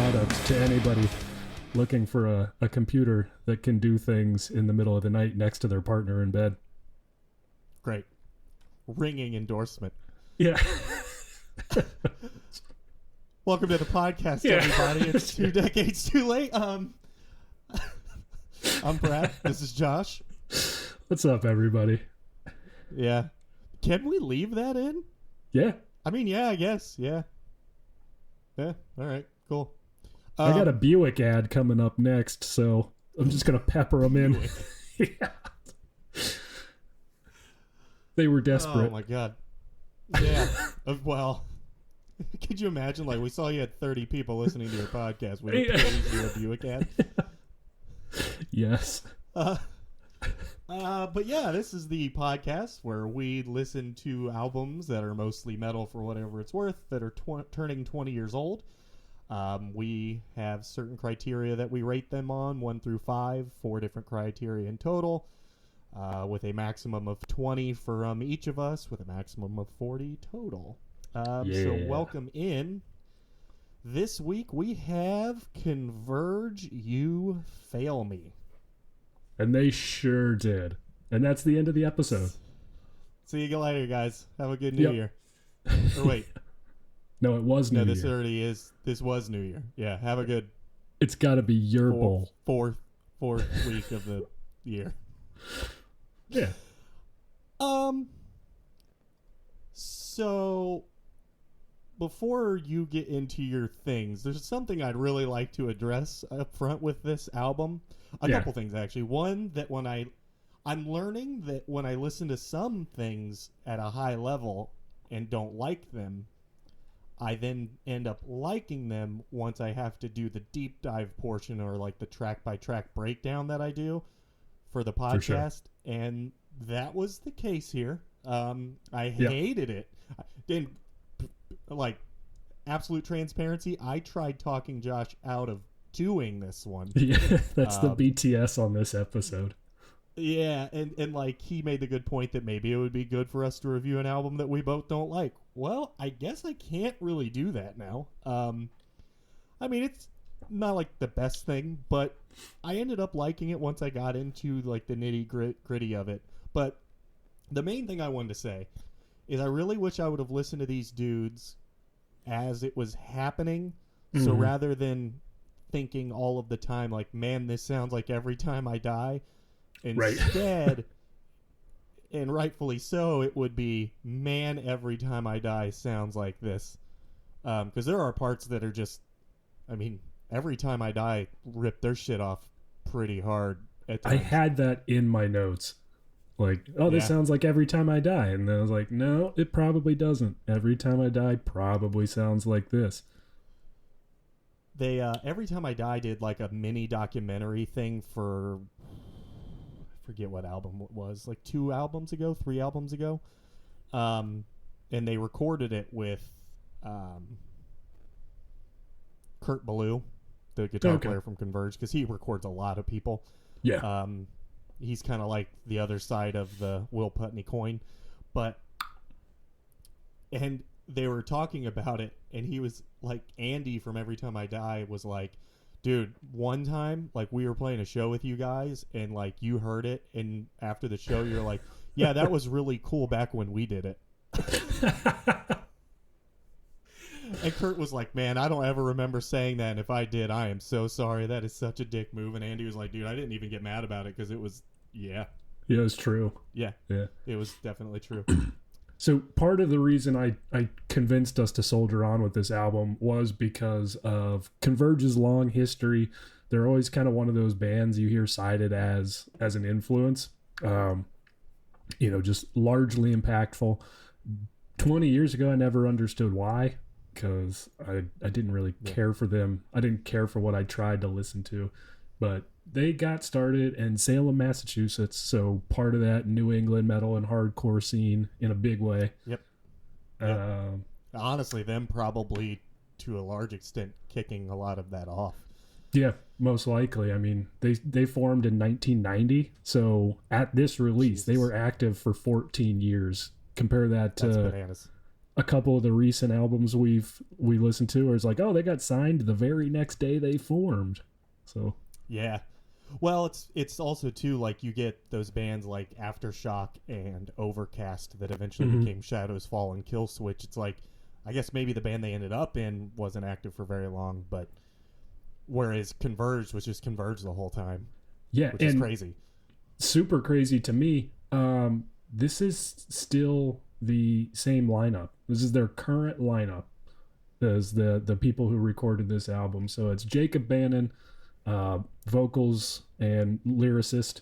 product to anybody looking for a computer that can do things in the middle of the night next to their partner in bed. Great. Ringing endorsement. Yeah. Welcome to the podcast, everybody. It's 2 decades too late. I'm Brad. This is Josh. What's up, everybody? Yeah. Can we leave that in? Yeah. I mean, yeah, I guess. Yeah. Yeah. All right. Cool. I got a Buick ad coming up next, so I'm just going to pepper them in. Yeah. They were desperate. Oh, my God. Yeah. Well, could you imagine? Like, we saw you had 30 people listening to your podcast. We would praise you a Buick ad. Yes. But yeah, this is the podcast where we listen to albums that are mostly metal for whatever it's worth, that are turning 20 years old. We have certain criteria that we rate them on, 1 through 5, 4 different criteria in total, with a maximum of 20 from each of us, with a maximum of 40 total. So welcome in. This week we have Converge, You Fail Me. And they sure did. And that's the end of the episode. See you later, guys. Have a good New Year. Or wait. No, it was New Year. No, this already is. This was New Year. Yeah, have a good... It's got to be your bowl. Fourth week of the year. Yeah. So, before you get into your things, there's something I'd really like to address up front with this album. A couple things, actually. One, that when I'm learning that when I listen to some things at a high level and don't like them, I then end up liking them once I have to do the deep dive portion or like the track by track breakdown that I do for the podcast. For sure. And that was the case here. I hated it. And like absolute transparency, I tried talking Josh out of doing this one. Yeah, that's the BTS on this episode. Yeah, and like he made the good point that maybe it would be good for us to review an album that we both don't like. Well, I guess I can't really do that now. I mean, it's not like the best thing, but I ended up liking it once I got into like the nitty gritty of it. But the main thing I wanted to say is I really wish I would have listened to these dudes as it was happening. Mm-hmm. So rather than thinking all of the time like, man, this sounds like Every Time I Die, instead, and rightfully so, it would be, man, Every Time I Die sounds like this. Because there are parts that are just, I mean, Every Time I Die ripped their shit off pretty hard at times. I had that in my notes. Like, oh, this sounds like Every Time I Die. And then I was like, no, it probably doesn't. Every Time I Die probably sounds like this. They, Every Time I Die did like a mini documentary thing for... forget what album it was, like 3 albums ago. And they recorded it with Kurt Ballou, the guitar player from Converge, because he records a lot of people. Yeah. He's kind of like the other side of the Will Putney coin. And they were talking about it, and he was like, Andy from Every Time I Die was like, dude, one time, like, we were playing a show with you guys, and, like, you heard it, and after the show, you're like, yeah, that was really cool back when we did it. And Kurt was like, man, I don't ever remember saying that, and if I did, I am so sorry. That is such a dick move. And Andy was like, dude, I didn't even get mad about it, because it was, Yeah, it was true. Yeah. It was definitely true. So part of the reason I convinced us to soldier on with this album was because of Converge's long history. They're always kind of one of those bands you hear cited as an influence, just largely impactful. 20 years ago, I never understood why, because I didn't really care for them. I didn't care for what I tried to listen to, but they got started in Salem, Massachusetts, so part of that New England metal and hardcore scene in a big way. Yep. Honestly, them probably, to a large extent, kicking a lot of that off. Yeah, most likely. I mean, they formed in 1990, so at this release, they were active for 14 years. Compare that to... That's bananas. a couple of the recent albums we listened to, where it's like, oh, they got signed the very next day they formed. So yeah. Well, it's also too like you get those bands like Aftershock and Overcast that eventually became Shadows Fall and Kill Switch. It's like, I guess maybe the band they ended up in wasn't active for very long, but whereas Converge was just Converge the whole time. Yeah, which is crazy. Super crazy to me. This is still the same lineup. This is their current lineup as the people who recorded this album. So it's Jacob Bannon, vocals and lyricist,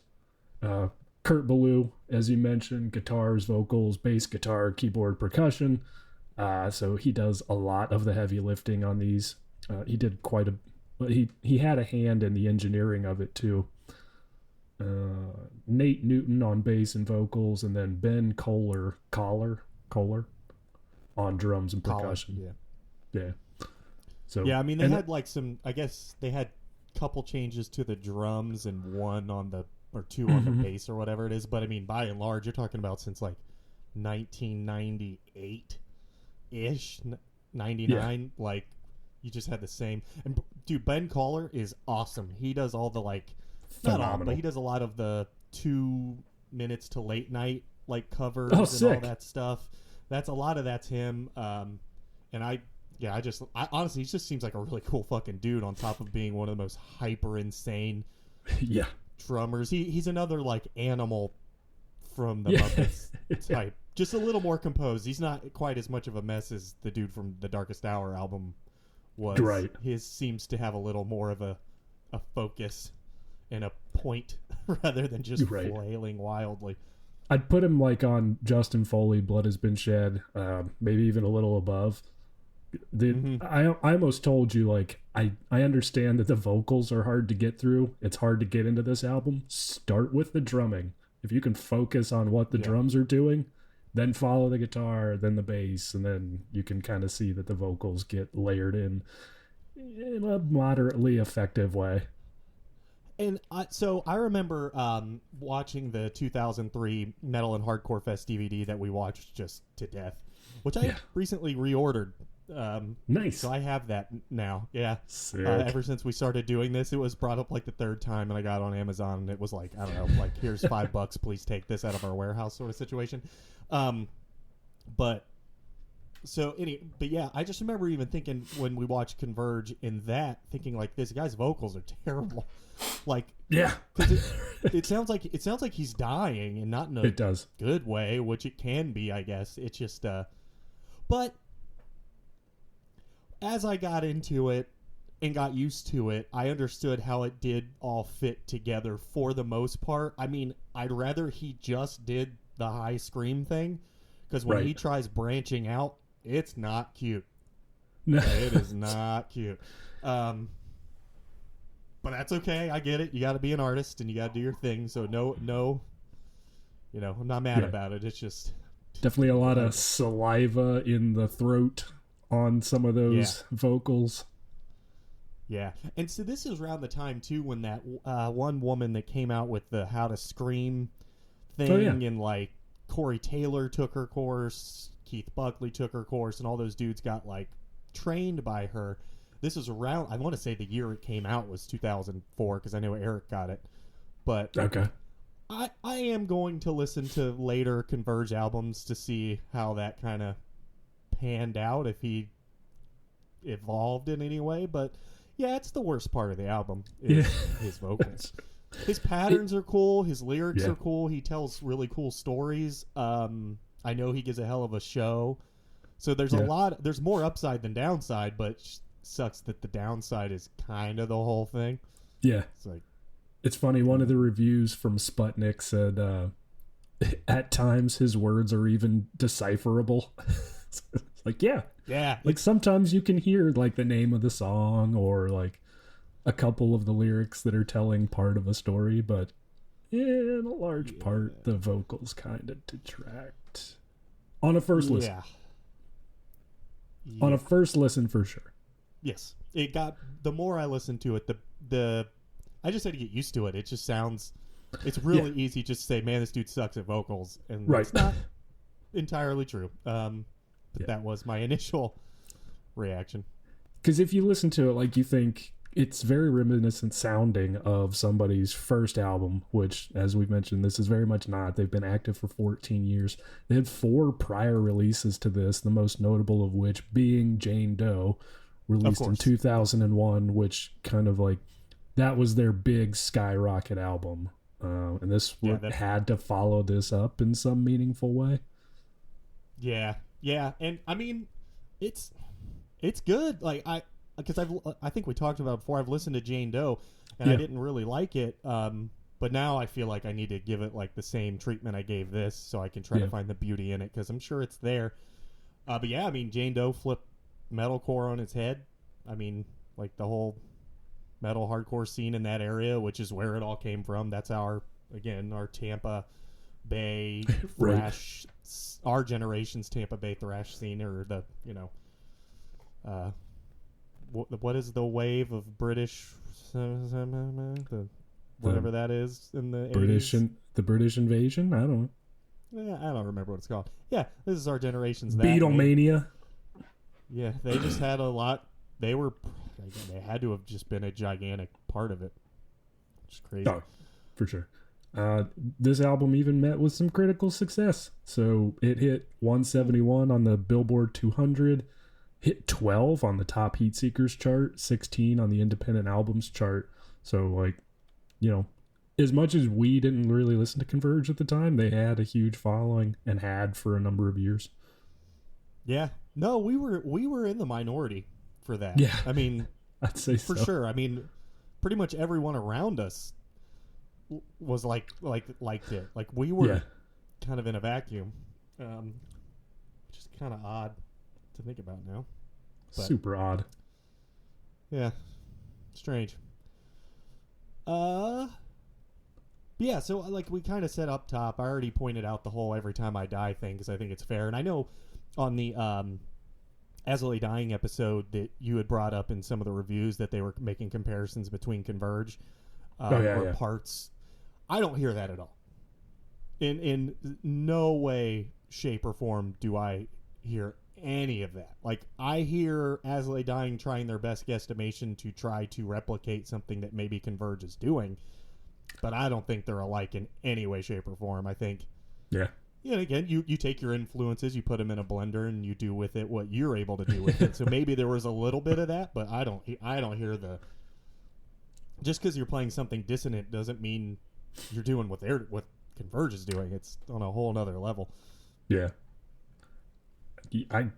Kurt Ballou, as you mentioned, guitars, vocals, bass guitar, keyboard, percussion. So he does a lot of the heavy lifting on these. He did quite a, but he had a hand in the engineering of it too. Nate Newton on bass and vocals, and then Ben Kohler on drums and percussion. Yeah. So yeah, I mean they had like some. I guess they had a couple changes to the drums and one on the or two on the bass or whatever it is. But I mean, by and large, you're talking about since like 1998 ish, 99. Yeah. Like you just had the same. And dude, Ben Kohler is awesome. He does all the like. Phenomenal. Not all, but he does a lot of the 2 minutes to late night like covers and all that stuff. That's a lot of that's him. And I honestly, he just seems like a really cool fucking dude. On top of being one of the most hyper insane, drummers. He's another like animal from the Muppets type. Just a little more composed. He's not quite as much of a mess as the dude from the Darkest Hour album was. Right. His seems to have a little more of a focus and a point rather than just flailing wildly. I'd put him like on Justin Foley, Blood Has Been Shed, maybe even a little above. I almost told you, like, I understand that the vocals are hard to get through. It's hard to get into this album. Start with the drumming. If you can focus on what the drums are doing, then follow the guitar, then the bass, and then you can kind of see that the vocals get layered in a moderately effective way. And so I remember watching the 2003 Metal and Hardcore Fest DVD that we watched just to death, which I recently reordered. Nice. So I have that now. Yeah. Sick. Ever since we started doing this, it was brought up like the third time, and I got it on Amazon, and it was like, I don't know, like, here's $5, please take this out of our warehouse sort of situation. But yeah, I just remember even thinking when we watched Converge in that, thinking like, this guy's vocals are terrible. Like, yeah, because it sounds like he's dying, and not in a good way, which it can be, I guess. It's just, but as I got into it and got used to it, I understood how it did all fit together for the most part. I mean, I'd rather he just did the high scream thing, because when he tries branching out, it's not cute. No. It is not cute. But that's okay. I get it. You got to be an artist and you got to do your thing. So no, I'm not mad about it. It's just definitely a lot of saliva in the throat on some of those vocals. Yeah. And so this is around the time too when that one woman that came out with the How to Scream thing, and like Corey Taylor took her course, Keith Buckley took her course, and all those dudes got like trained by her. This is around, I want to say the year it came out was 2004, because I know Eric got it. But I am going to listen to later Converge albums to see how that kind of panned out, if he evolved in any way. But yeah, it's the worst part of the album is his vocals. His patterns are cool. His lyrics are cool. He tells really cool stories. I know he gives a hell of a show. So there's there's more upside than downside, but sucks that the downside is kind of the whole thing. Yeah. It's funny. One of the reviews from Sputnik said, at times his words are even decipherable. It's like, yeah. Like sometimes you can hear like the name of the song or like a couple of the lyrics that are telling part of a story, but in a large part, the vocals kind of detract on a first listen. On a first listen, for sure. Yes, it got. The more I listen to it, the I just had to get used to it. It just sounds. It's really easy just to say, "Man, this dude sucks at vocals," and it's not entirely true. But that was my initial reaction. Because if you listen to it, like, you think it's very reminiscent sounding of somebody's first album, which, as we've mentioned, this is very much not. They've been active for 14 years. They had 4 prior releases to this, the most notable of which being Jane Doe, released in 2001, which kind of like, that was their big skyrocket album. And this had to follow this up in some meaningful way. Yeah. And I mean, it's good. Like, because I think we talked about it before. I've listened to Jane Doe, and I didn't really like it. But now I feel like I need to give it like the same treatment I gave this, so I can try to find the beauty in it, because I'm sure it's there. But yeah, I mean, Jane Doe flipped metalcore on its head. I mean, like the whole metal hardcore scene in that area, which is where it all came from. That's our Tampa Bay thrash, our generation's Tampa Bay thrash scene, or the what is the wave of British, whatever that is in the British 80s? The British invasion? I don't know. Yeah, I don't remember what it's called. Yeah, this is our generation's Beatlemania. Yeah, they just had a lot. They had to have just been a gigantic part of it. Which is crazy. Oh, for sure. This album even met with some critical success. So it hit 171 on the Billboard 200, hit 12 on the Top Heat Seekers chart, 16 on the Independent Albums chart. So, like, as much as we didn't really listen to Converge at the time, they had a huge following and had for a number of years. Yeah. No, we were in the minority for that. Yeah. I mean, I'd say for sure. I mean, pretty much everyone around us was liked it. Like, we were kind of in a vacuum, which is kind of odd to think about now. But, super odd. Yeah, strange. Yeah. So, like, we kind of said up top, I already pointed out the whole "Every Time I Die" thing, because I think it's fair, and I know on the As I Lay Dying episode that you had brought up in some of the reviews that they were making comparisons between Converge or parts. I don't hear that at all. In no way, shape, or form do I hear any of that. Like, I hear As I Lay Dying trying their best guesstimation to try to replicate something that maybe Converge is doing, but I don't think they're alike in any way, shape, or form. I think... Yeah. Yeah, again, you take your influences, you put them in a blender, and you do with it what you're able to do with it. So maybe there was a little bit of that, but I don't hear the... Just because you're playing something dissonant doesn't mean you're doing what Converge is doing. It's on a whole nother level. Yeah. I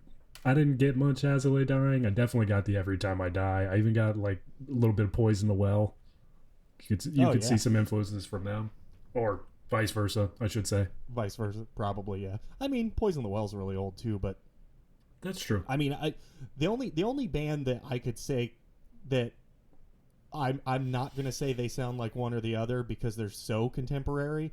didn't get much As I Lay Dying. I definitely got the Every Time I Die. I even got like a little bit of Poison the Well. You could see some influences from them, or vice versa, I should say. Vice versa, probably, yeah. I mean, Poison the Well's really old too, but that's true. I mean, the only band that I could say that I'm not gonna say they sound like one or the other because they're so contemporary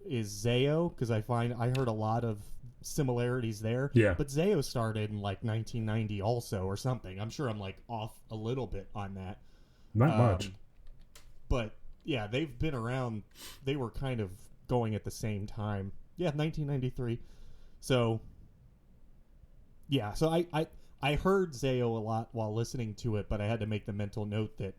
is Zayo, because I heard a lot of similarities there. Yeah. But Zayo started in like 1990 also or something. I'm sure I'm like off a little bit on that. Not much. But yeah, they've been around. They were kind of going at the same time. Yeah, 1993. So yeah, so I heard Zayo a lot while listening to it, but I had to make the mental note that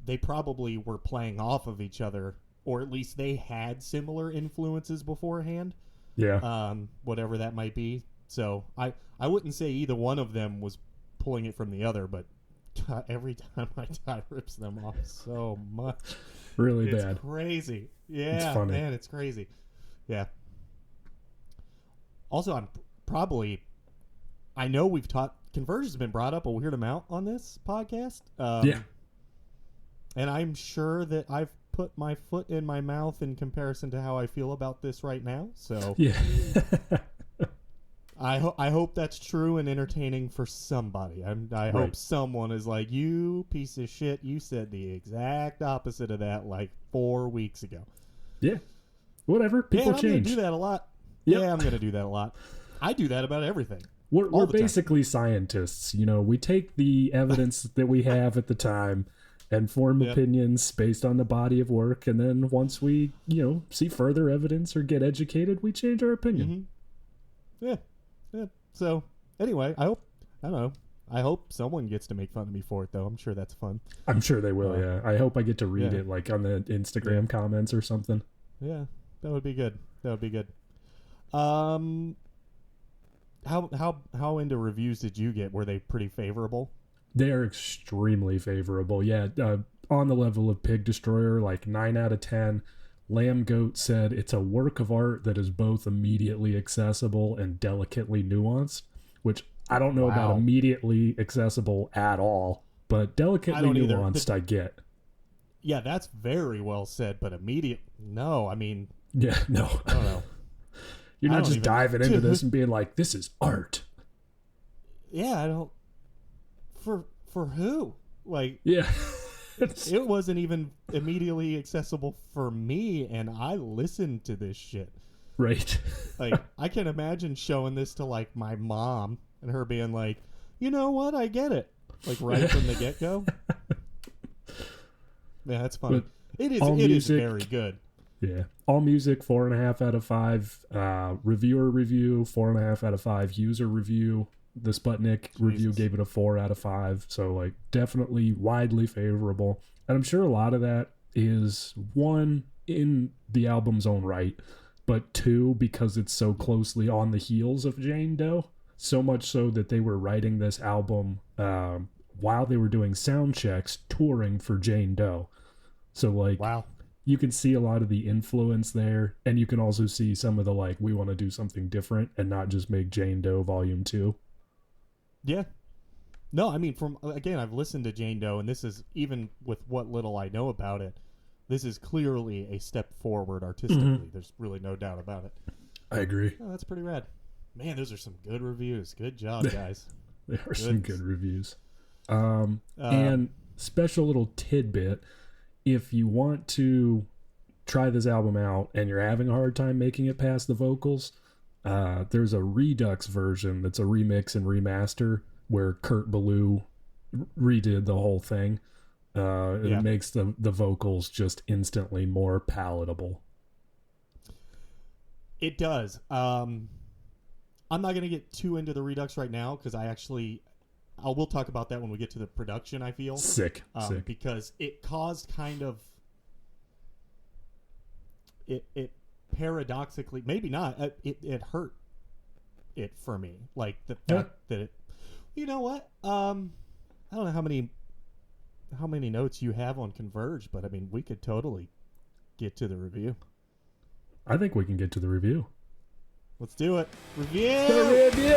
they probably were playing off of each other, or at least they had similar influences beforehand. Yeah. Whatever that might be. So I wouldn't say either one of them was pulling it from the other, but Every Time I Die rips them off so much. Really it's bad. It's crazy. Yeah, it's funny. Man, it's crazy. Yeah. Also, I know we've Converge has been brought up a weird amount on this podcast. Yeah. And I'm sure that I've put my foot in my mouth in comparison to how I feel about this right now. So yeah. I hope that's true and entertaining for somebody. I hope someone is like, you piece of shit, you said the exact opposite of that like 4 weeks ago. Yeah. Whatever. People change. I'm going to do that a lot. Yep. Yeah, I'm going to do that a lot. I do that about everything. We're basically scientists. We take the evidence that we have at the time and form opinions based on the body of work. And then once we, see further evidence or get educated, we change our opinion. Mm-hmm. Yeah. So, Anyway, I don't know. I hope someone gets to make fun of me for it, though. I'm sure that's fun. I'm sure they will. Yeah, I hope I get to read yeah. it like on the Instagram comments or something. Yeah, that would be good. That would be good. How into reviews did you get? Were they pretty favorable? They are extremely favorable. Yeah, on the level of Pig Destroyer, like 9 out of 10. Lamb Goat said it's a work of art that is both immediately accessible and delicately nuanced, which I don't know about immediately accessible at all, but delicately nuanced I get. Yeah, that's very well said, but no, I mean... Yeah, no. I don't know. You're not just diving into this and being like, this is art. Yeah, I don't... For who? Like... Yeah. It wasn't even immediately accessible for me, and I listened to this shit. Right. Like, I can imagine showing this to, like, my mom, and her being like, you know what, I get it. Like, right from the get-go. Yeah, that's funny. It is very good. Yeah. All music, 4.5 out of 5. Reviewer review, 4.5 out of 5. User review, the Sputnik review gave it a 4 out of 5. So, like, definitely widely favorable. And I'm sure a lot of that is, one, in the album's own right, but two, because it's so closely on the heels of Jane Doe. So much so that they were writing this album while they were doing sound checks, touring for Jane Doe. So, like, wow. You can see a lot of the influence there, and you can also see some of the, like, we want to do something different and not just make Jane Doe Volume 2. Yeah. No, I mean, again, I've listened to Jane Doe, and this is, even with what little I know about it, this is clearly a step forward artistically. Mm-hmm. There's really no doubt about it. I agree. Oh, that's pretty rad. Man, those are some good reviews. Good job, guys. There are some good reviews. And special little tidbit, if you want to try this album out and you're having a hard time making it past the vocals, there's a Redux version that's a remix and remaster where Kurt Ballou redid the whole thing. It makes the vocals just instantly more palatable. It does. I'm not going to get too into the Redux right now because we'll talk about that when we get to the production, I feel. Sick. Because it caused kind of... It paradoxically... Maybe not. It hurt it for me. Like, the fact that it... You know what? I don't know how many notes you have on Converge, but, I mean, we could totally get to the review. I think we can get to the review. Let's do it. Review! The review!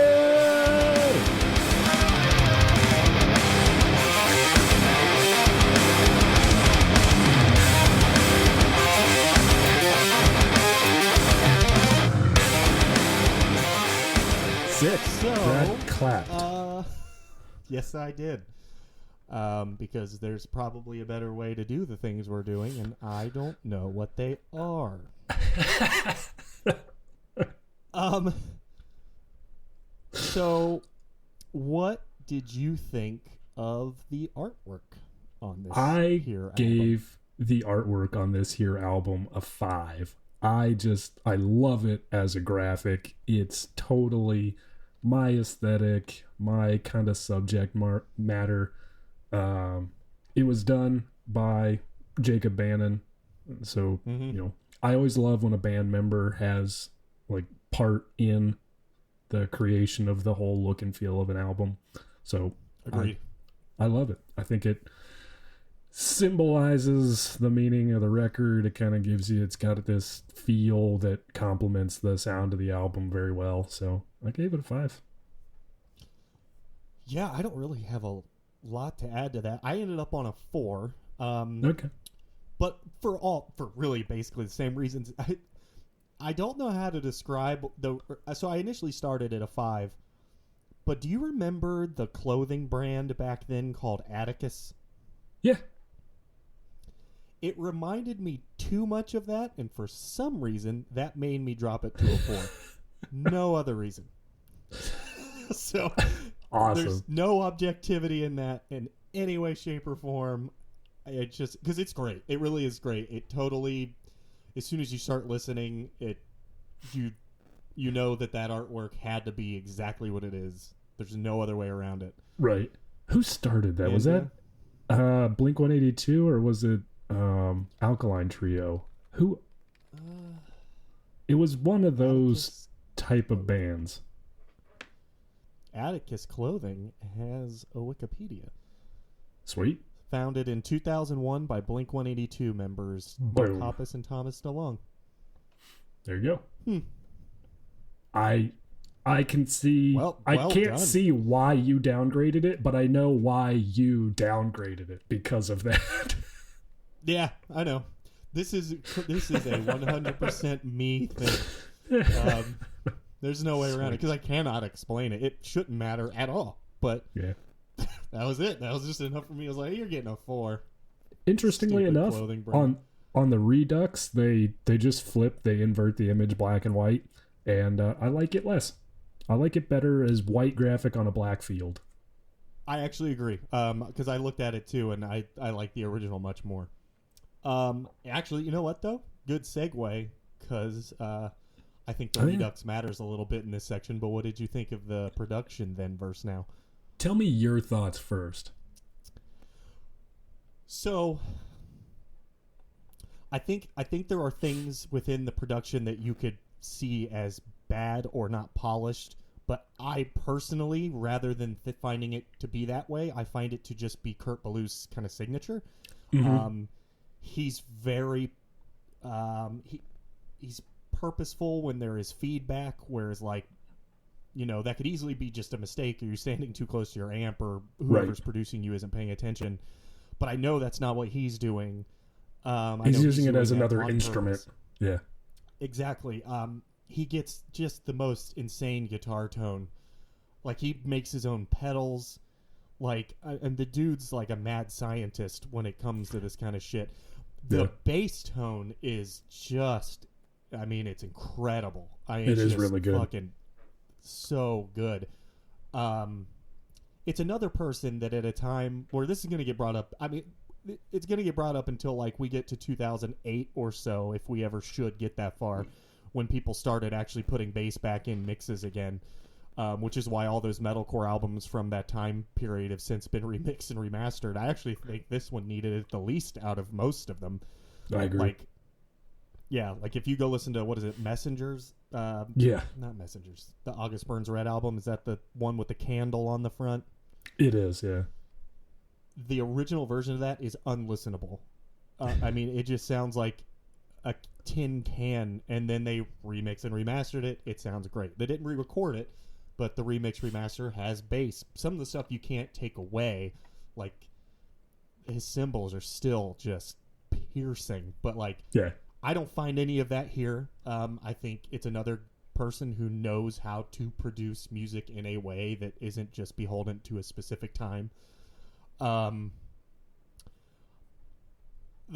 Sick. So, Brad clapped. Yes, I did. Because there's probably a better way to do the things we're doing, and I don't know what they are. So, what did you think of the artwork on this album? Gave the artwork on this here album a 5. I love it as a graphic. It's totally my aesthetic, my kind of subject matter. It was done by Jacob Bannon. So, you know, I always love when a band member has like part in the creation of the whole look and feel of an album. So agreed. I love it. I think it symbolizes the meaning of the record. It kind of it's got this feel that complements the sound of the album very well. So I gave it a 5. Yeah, I don't really have a lot to add to that. I ended up on a 4. Okay. But for really basically the same reasons. I don't know how to describe so I initially started at a 5. But do you remember the clothing brand back then called Atticus? Yeah. It reminded me too much of that, and for some reason, that made me drop it to a 4. No other reason. So, awesome. There's no objectivity in that in any way, shape, or form. It just... Because it's great. It really is great. It totally... As soon as you start listening, you know that artwork had to be exactly what it is There's no other way around it. Right. Who started that? And, Was that Blink 182 or was it Alkaline Trio? Who? It was one of those type of bands. Atticus Clothing has a Wikipedia. Sweet. Founded in 2001 by Blink 182 members Mark Boom. Hoppus and Thomas DeLonge. There you go. I can see. Well I can't done. see why you downgraded it, but I know why you downgraded it because of that. Yeah, I know. This is a 100% me thing. There's no way around it because I cannot explain it. It shouldn't matter at all. But Yeah. that was it. That was just enough for me. I was like, you're getting a 4. Interestingly Stupid enough, clothing brand. on the Redux, they just flip, they invert the image black and white, and I like it less. I like it better as white graphic on a black field. I actually agree because I looked at it too, and I like the original much more. Actually, you know what though? Good segue because I think the Redux matters a little bit in this section. But what did you think of the production then versus now? Tell me your thoughts first. So, I think there are things within the production that you could see as bad or not polished. But I personally, rather than finding it to be that way, I find it to just be Kurt Ballew's kind of signature. Mm-hmm. He's very he's purposeful when there is feedback, whereas like, you know, that could easily be just a mistake or you're standing too close to your amp or whoever's producing you isn't paying attention. But I know that's not what he's doing. He's using it as doing that another on instrument. purpose. Yeah. Exactly. He gets just the most insane guitar tone. Like, he makes his own pedals. Like, and the dude's like a mad scientist when it comes to this kind of shit. The bass tone is just, I mean, it's incredible. It is really good. Fucking so good. It's another person that at a time where this is going to get brought up. I mean, it's going to get brought up until like we get to 2008 or so, if we ever should get that far, when people started actually putting bass back in mixes again. Which is why all those metalcore albums from that time period have since been remixed and remastered. I actually think this one needed it the least out of most of them. I agree. Like, yeah, like if you go listen to, what is it, Messengers? Yeah. Not Messengers. The August Burns Red album. Is that the one with the candle on the front? It is, yeah. The original version of that is unlistenable. I mean, it just sounds like a tin can, and then they remixed and remastered it. It sounds great. They didn't re-record it, but the remix remaster has bass. Some of the stuff you can't take away, like his cymbals are still just piercing. But like, Yeah. I don't find any of that here. I think it's another person who knows how to produce music in a way that isn't just beholden to a specific time. The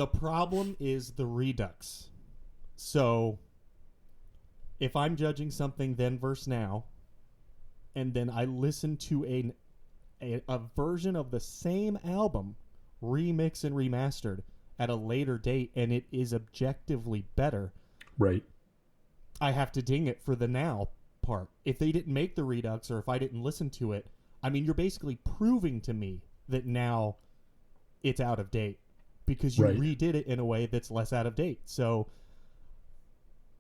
problem is the Redux. So, if I'm judging something then versus now, and then I listen to a version of the same album, remixed and remastered, at a later date, and it is objectively better, Right. I have to ding it for the now part. If they didn't make the Redux, or if I didn't listen to it, I mean, you're basically proving to me that now it's out of date, because you redid it in a way that's less out of date. So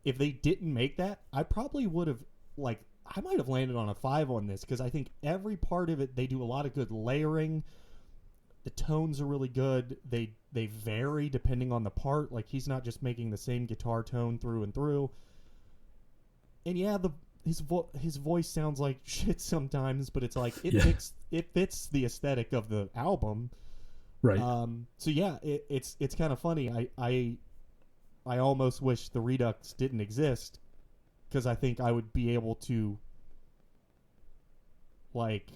if they didn't make that, I probably would have, like, I might have landed on a 5 on this, because I think every part of it, they do a lot of good layering. The tones are really good. They vary depending on the part. Like, he's not just making the same guitar tone through and through. And yeah, his voice sounds like shit sometimes, but it's like it fits the aesthetic of the album. Right. So yeah, it's kind of funny. I almost wish the Redux didn't exist, because I think I would be able to, like,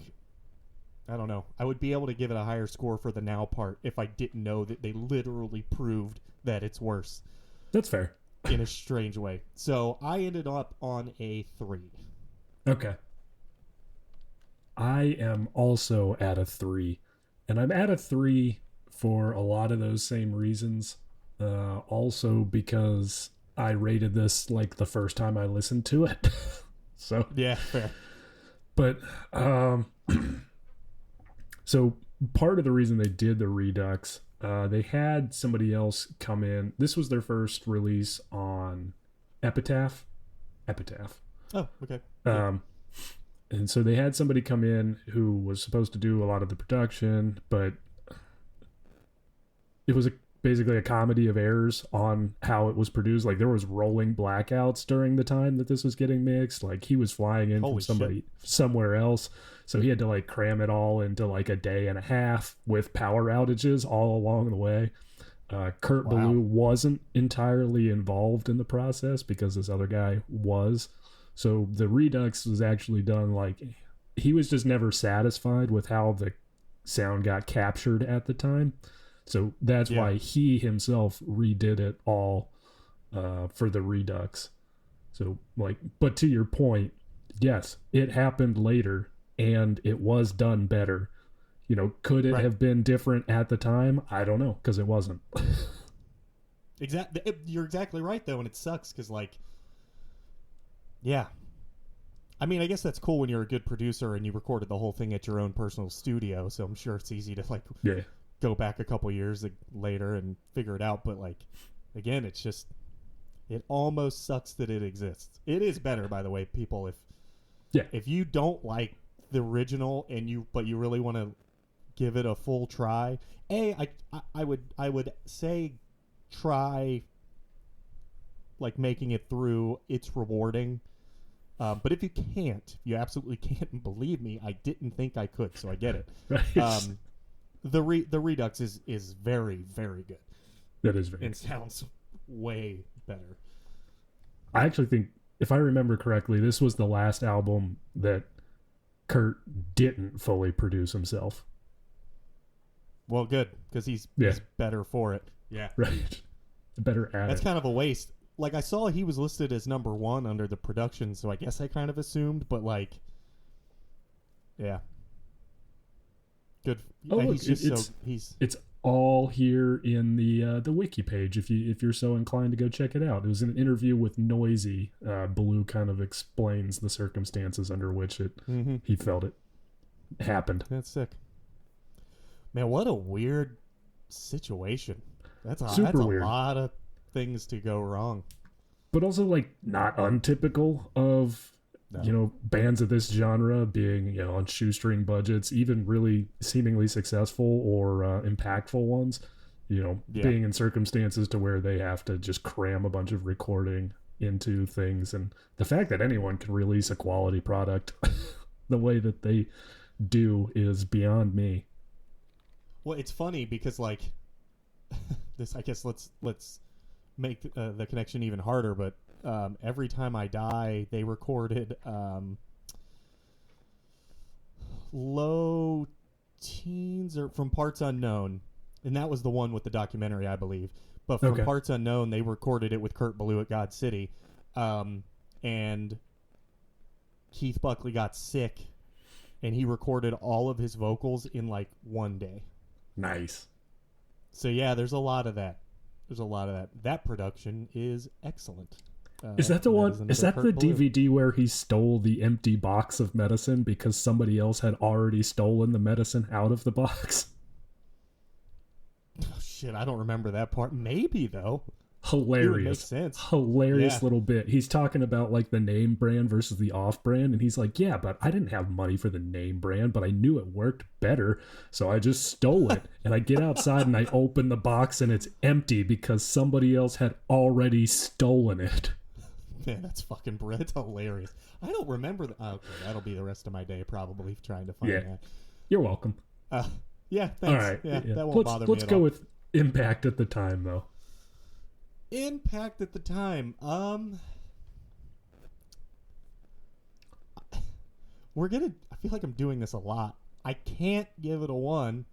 I don't know, I would be able to give it a higher score for the now part if I didn't know that they literally proved that it's worse. That's fair. In a strange way. So I ended up on a 3. Okay. I am also at a 3. And I'm at a 3 for a lot of those same reasons. Also because I rated this like the first time I listened to it. So yeah, fair. But so part of the reason they did the Redux, they had somebody else come in. This was their first release on Epitaph. Oh, okay. And so they had somebody come in who was supposed to do a lot of the production, but it was basically a comedy of errors on how it was produced. Like there was rolling blackouts during the time that this was getting mixed. Like he was flying in from somewhere else, so he had to like cram it all into like a day and a half with power outages all along the way. Kurt Ballou wasn't entirely involved in the process because this other guy was. So the Redux was actually done like he was just never satisfied with how the sound got captured at the time. So that's why he himself redid it all for the Redux. So like, but to your point, yes, it happened later and it was done better. You know, could it have been different at the time? I don't know, because it wasn't. Exactly. You're exactly right, though, and it sucks because, like, yeah. I mean, I guess that's cool when you're a good producer and you recorded the whole thing at your own personal studio, so I'm sure it's easy to, like, go back a couple years later and figure it out. But, like, again, it's just, it almost sucks that it exists. It is better, by the way, people. If you don't like the original but you really want to give it a full try, I would say try like making it through. It's rewarding. But if you absolutely can't, and believe me, I didn't think I could, so I get it. Right. The Redux is very, very good. That is very and sounds way better. I actually think, if I remember correctly, this was the last album that Kurt didn't fully produce himself. Well, good, because he's better for it. Yeah. Right. Better at That's it. kind of a waste. Like, I saw he was listed as number 1 under the production, so I guess I kind of assumed, but, like, yeah. Good. Oh, yeah, look, it's all here in the wiki page if you're so inclined to go check it out. It was an interview with Noisy. Ballou kind of explains the circumstances under which he felt it happened. That's sick. Man, what a weird situation. That's Super a weird. lot of things to go wrong. But also, like, not untypical of bands of this genre being, on shoestring budgets, even really seemingly successful or impactful ones, being in circumstances to where they have to just cram a bunch of recording into things. And the fact that anyone can release a quality product the way that they do is beyond me. Well, it's funny because, like, this, I guess let's make the connection even harder, but Every Time I Die, they recorded Low Teens or From Parts Unknown, and that was the one with the documentary, I believe. But from Parts Unknown, they recorded it with Kurt Ballou at God City, and Keith Buckley got sick, and he recorded all of his vocals in like one day. Nice. So yeah, there's a lot of that. That production is excellent. Is that the one? Is that the Ballou. DVD where he stole the empty box of medicine because somebody else had already stolen the medicine out of the box? Oh, shit, I don't remember that part. Maybe though. Hilarious. It would make sense. Hilarious little bit. He's talking about like the name brand versus the off brand, and he's like, "Yeah, but I didn't have money for the name brand, but I knew it worked better, so I just stole it." And I get outside and I open the box and it's empty because somebody else had already stolen it. Man, that's fucking that's hilarious. I don't remember that. Okay, that'll be the rest of my day probably trying to find that. You're welcome. Yeah, thanks. All right. Yeah, that won't bother me Let's at go all. with impact at the time, though. Impact at the time. I feel like I'm doing this a lot. I can't give it a 1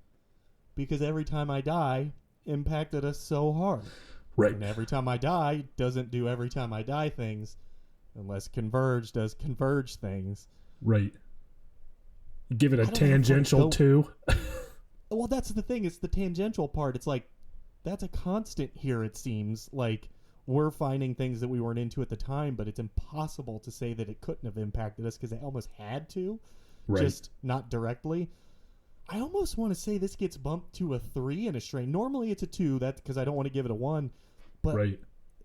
because Every Time I Die impacted us so hard. Right. And Every Time I Die doesn't do Every Time I Die things unless Converge does Converge things. Right. Give it a tangential 2. Well, that's the thing. It's the tangential part. It's like, that's a constant here, it seems. Like, we're finding things that we weren't into at the time, but it's impossible to say that it couldn't have impacted us because it almost had to, just not directly. I almost want to say this gets bumped to a 3 in a strain. Normally it's a 2, that's because I don't want to give it a 1, but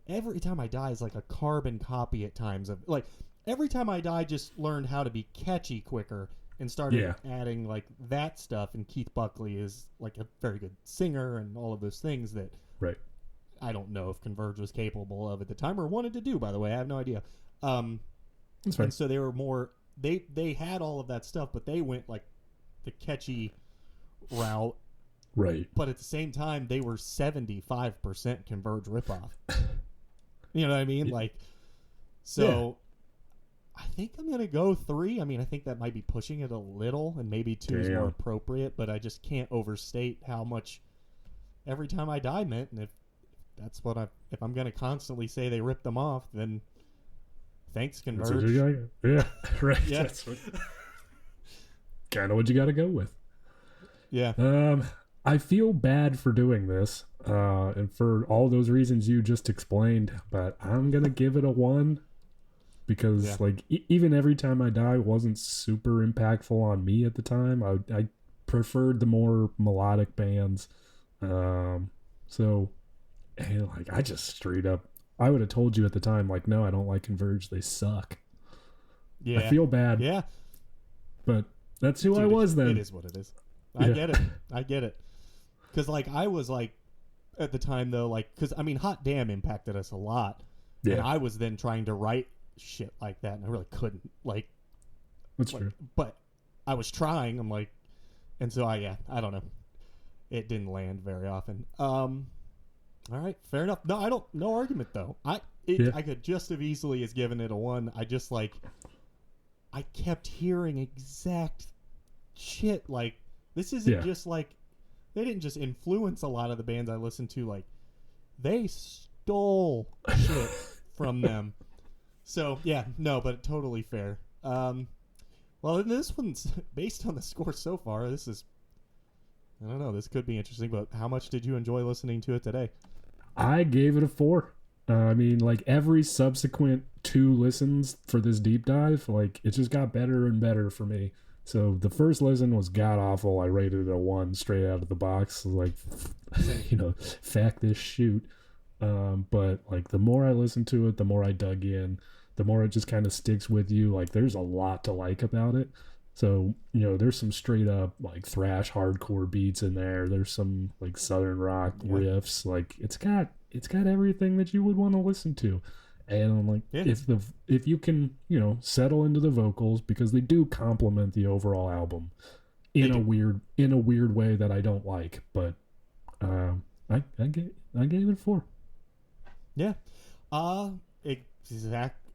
Every Time I Die is like a carbon copy at times of, like, Every Time I Die just learned how to be catchy quicker and started adding like that stuff. And Keith Buckley is like a very good singer and all of those things that I don't know if Converge was capable of at the time or wanted to do, by the way. I have no idea. That's fine. And so they were more, they had all of that stuff, but they went like the catchy route. Right. But at the same time, they were 75% Converge ripoff. You know what I mean? Like, so I think I'm going to go 3. I mean, I think that might be pushing it a little, and maybe 2 is more appropriate, but I just can't overstate how much Every Time I Die meant. And if that's what if I'm going to constantly say they ripped them off, then thanks, Converge. Yeah, right. Yeah. That's kind of what you got to go with. Yeah. I feel bad for doing this, and for all those reasons you just explained, but I'm going to give it a 1. Because like even Every Time I Die wasn't super impactful on me at the time. I preferred the more melodic bands. So and like I just straight up, I would have told you at the time, like, no, I don't like Converge. They suck. Yeah. I feel bad. Yeah. But that's who I was then. It is what it is. I get it. I get it. Because like I was like at the time though, like, because I mean Hot Damn impacted us a lot. Yeah. And I was then trying to write shit like that, and I really couldn't. Like, that's true. But I was trying. I'm like, and so I don't know. It didn't land very often. All right, fair enough. No, I don't. No argument though. I could just have easily as given it a 1. I just like, I kept hearing exact shit. Like, this isn't just like, they didn't just influence a lot of the bands I listened to. Like, they stole shit from them. So, yeah, no, but totally fair. Well, this one's based on the score so far. This is, I don't know, this could be interesting, but how much did you enjoy listening to it today? I gave it a 4. I mean, like, every subsequent 2 listens for this deep dive, like, it just got better and better for me. So the first listen was god-awful. I rated it a 1 straight out of the box. Like, fact this shoot. But, like, the more I listened to it, the more I dug in. The more it just kind of sticks with you. Like, there's a lot to like about it. So, there's some straight up, like, thrash hardcore beats in there. There's some, like, southern rock riffs. Like, it's got everything that you would want to listen to. And I'm like, if you can, settle into the vocals, because they do complement the overall album in a weird way that I don't like. But I gave it a 4. Yeah.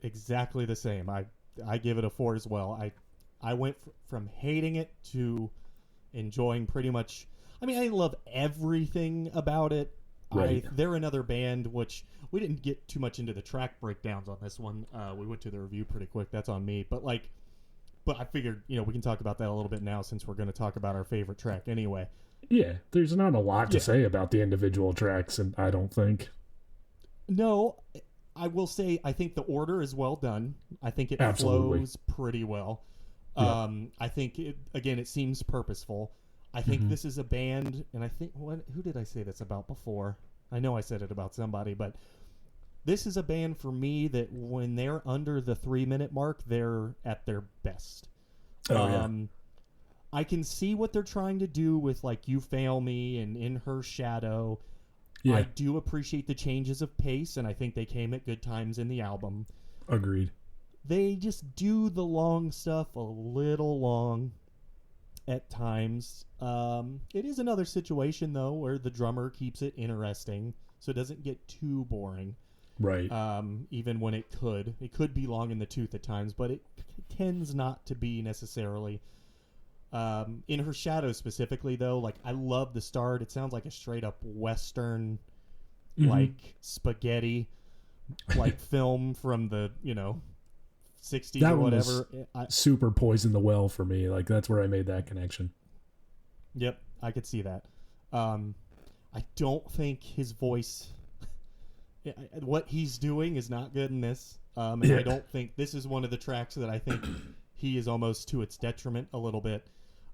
Exactly the same. I give it a 4 as well. I went from hating it to enjoying pretty much. I mean, I love everything about it. Right. They're another band which we didn't get too much into the track breakdowns on this one. We went to the review pretty quick. That's on me. But I figured we can talk about that a little bit now since we're going to talk about our favorite track anyway. Yeah, there's not a lot to say about the individual tracks, and I don't think. No. I will say I think the order is well done. I think it flows pretty well. Yeah. I think it seems purposeful. I think this is a band, and I think who did I say this about before? I know I said it about somebody, but this is a band for me that when they're under the 3-minute mark, they're at their best. I can see what they're trying to do with like You Fail Me and In Her Shadow. Yeah. I do appreciate the changes of pace, and I think they came at good times in the album. Agreed. They just do the long stuff a little long at times. It is another situation, though, where the drummer keeps it interesting, so it doesn't get too boring. Right. Even when it could be long in the tooth at times, but it tends not to be necessarily. In Her Shadow specifically, though, like, I love the start. It sounds like a straight up Western, like spaghetti, like film from the 60s that or whatever. Super Poison the Well for me. Like, that's where I made that connection. Yep, I could see that. I don't think his voice what he's doing is not good in this. And I don't think this is one of the tracks that I think he is almost to its detriment a little bit.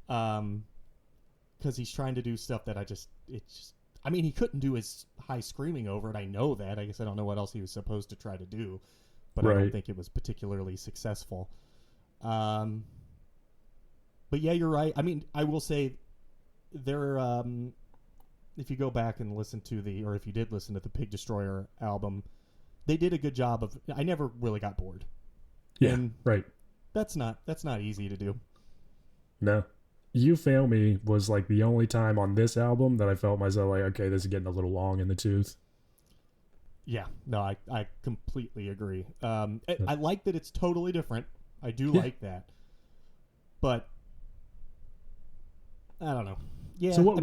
Because he's trying to do stuff that I mean, he couldn't do his high screaming over it. I know that. I guess I don't know what else he was supposed to try to do, but I don't think it was particularly successful. But yeah, you're right. I mean, I will say there, if you go back and listen to or if you did listen to the Pig Destroyer album, they did a good job of, I never really got bored. Yeah, and right. That's not easy to do. No. You Fail Me was like the only time on this album that I felt myself like, okay, this is getting a little long in the tooth. Yeah, no, I completely agree. I like that it's totally different. I do like that. But I don't know. Yeah. So what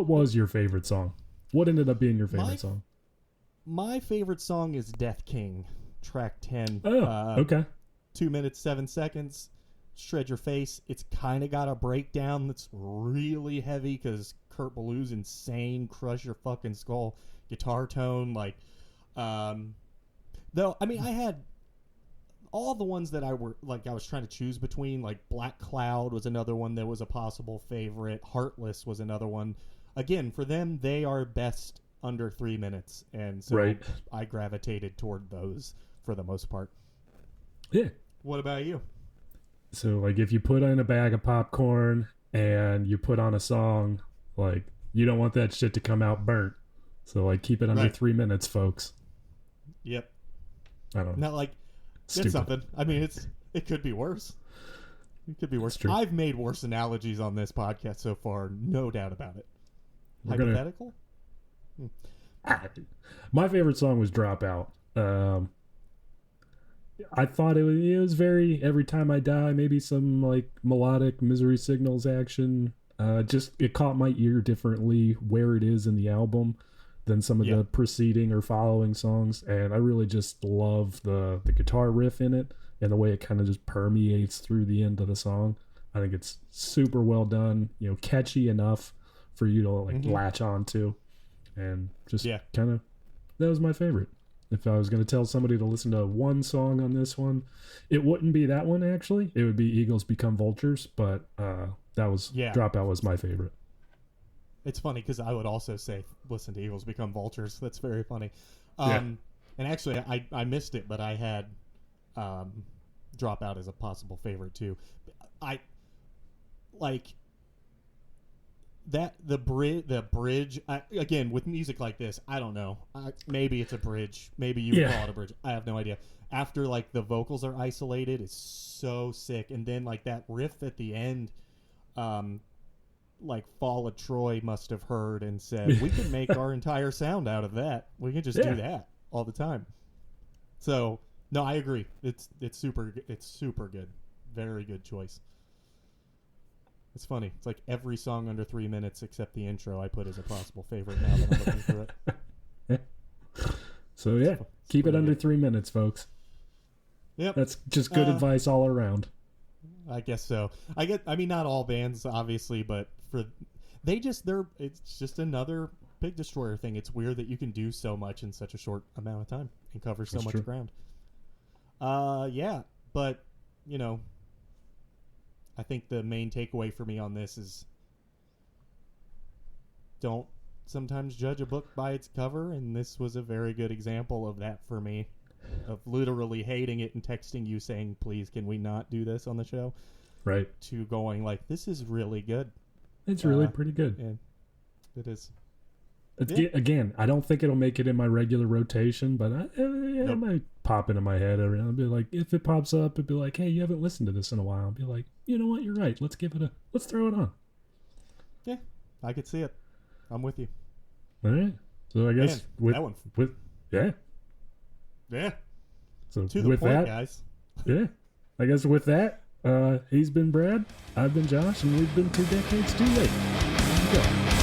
was your favorite song? What ended up being your favorite song? My favorite song is Death King, track 10. Oh, okay. 2 minutes, 7 seconds. Shred Your Face. It's kind of got a breakdown that's really heavy because Kurt Ballou's insane, crush your fucking skull guitar tone. Like, though, I mean, I had all the ones that I was trying to choose between. Like Black Cloud was another one that was a possible favorite. Heartless was another one. Again, for them, they are best under 3 minutes, and so I gravitated toward those for the most part. Yeah. What about you? So, like, if you put in a bag of popcorn and you put on a song, like, you don't want that shit to come out burnt. So, like, keep it under 3 minutes, folks. Yep. I don't know. Not like, it's something. I mean, it could be worse. It could be worse. I've made worse analogies on this podcast so far, no doubt about it. Hypothetical? My favorite song was Dropout. I thought it was very Every Time I Die, maybe some like melodic Misery Signals action. Just it caught my ear differently where it is in the album than some of the preceding or following songs, and I really just love the guitar riff in it and the way it kind of just permeates through the end of the song. I think it's super well done, catchy enough for you to like latch on to, and just kind of that was my favorite. If I was going to tell somebody to listen to one song on this one, it wouldn't be that one, actually. It would be Eagles Become Vultures, but Dropout was my favorite. It's funny because I would also say listen to Eagles Become Vultures. That's very funny. And actually, I missed it, but I had Dropout as a possible favorite too. I like that the bridge again with music like this. I don't know. Maybe it's a bridge. Maybe you would call it a bridge. I have no idea. After like the vocals are isolated, it's so sick, and then like that riff at the end, like Fall of Troy must have heard and said, "We can make our entire sound out of that. We can just do that all the time." So no, I agree. It's super good. Very good choice. It's funny. It's like every song under 3 minutes except the intro I put as a possible favorite now that I'm looking through it. So keep it under 3 minutes, folks. Yep. That's just good advice all around. I guess so. I mean, not all bands, obviously, but it's just another Pig Destroyer thing. It's weird that you can do so much in such a short amount of time and cover so much ground. But, I think the main takeaway for me on this is don't sometimes judge a book by its cover, and this was a very good example of that for me, of literally hating it and texting you saying, please, can we not do this on the show? Right. To going like, this is really good. It's really pretty good. And it is. Again, I don't think it'll make it in my regular rotation, but it might pop into my head. I'll be like, if it pops up, it'd be like, hey, you haven't listened to this in a while. I'll be like, you know what? You're right. Let's throw it on. Yeah, I could see it. I'm with you. All right. So I guess Yeah. So to the with point, that, guys. Yeah. I guess with that, he's been Brad, I've been Josh, and we've been 2 decades too late. Here you go.